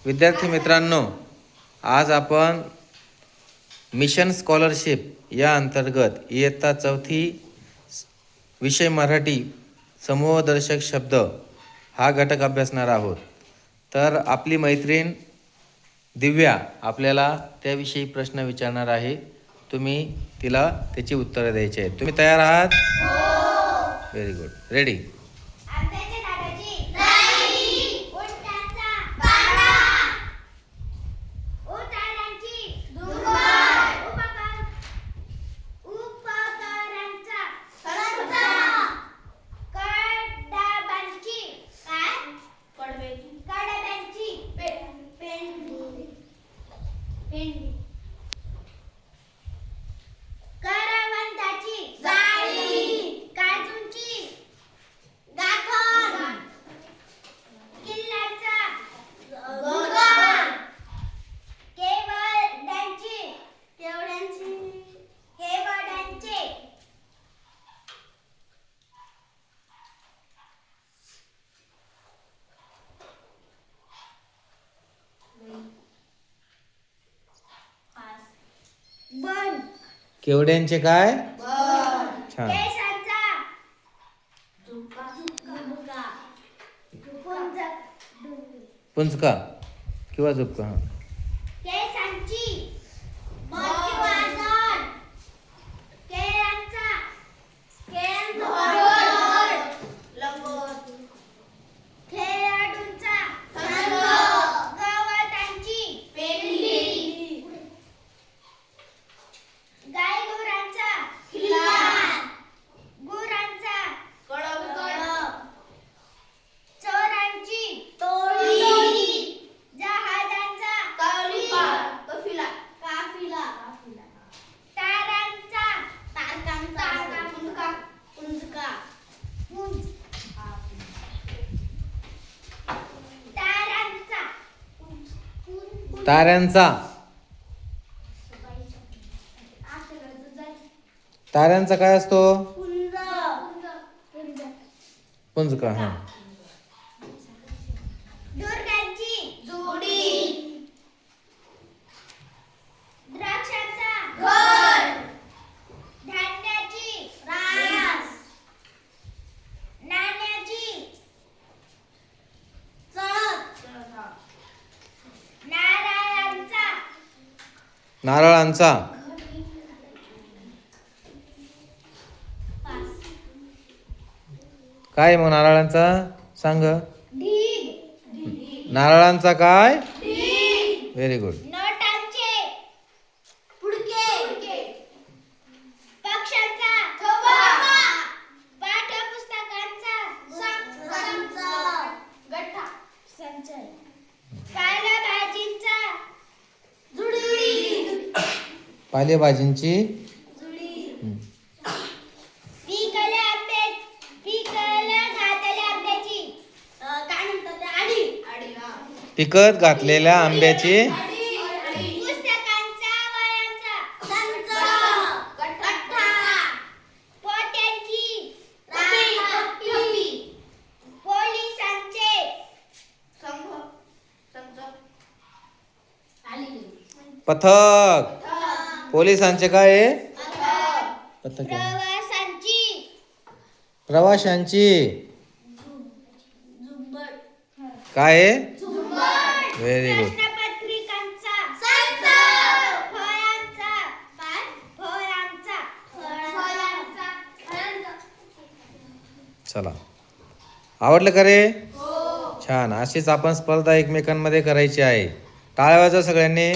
विद्यार्थी मित्रांनो, आज आपण मिशन स्कॉलरशिप या अंतर्गत इयत्ता चौथी विषय मराठी समूहदर्शक शब्द हा घटक अभ्यासणार आहोत. तर आपली मैत्रीण दिव्या आपल्याला त्याविषयी प्रश्न विचारणार आहे. तुम्ही तिला त्याची उत्तरं द्यायची आहेत. तुम्ही तयार आहात? Very good. रेडी. केवड्यांचे काय? छान. पुंजका किंवा झुपका. ताऱ्यांचा. ताऱ्यांचा काय असतो? पुंजका. हा. नारळांचा. काय मग नारळांचा सांग. नारळांचा काय? Very good. पालेभाजींची. पिकत घातलेल्या आंब्याची. पथक. पोलिसांचे काय आहे? पथक. प्रवाशांची काय आहे? Very good. चला, आवडलं का रे? छान. अशीच आपण स्पर्धा एकमेकांमध्ये करायची आहे. टाळ्या वाजवा सगळ्यांनी.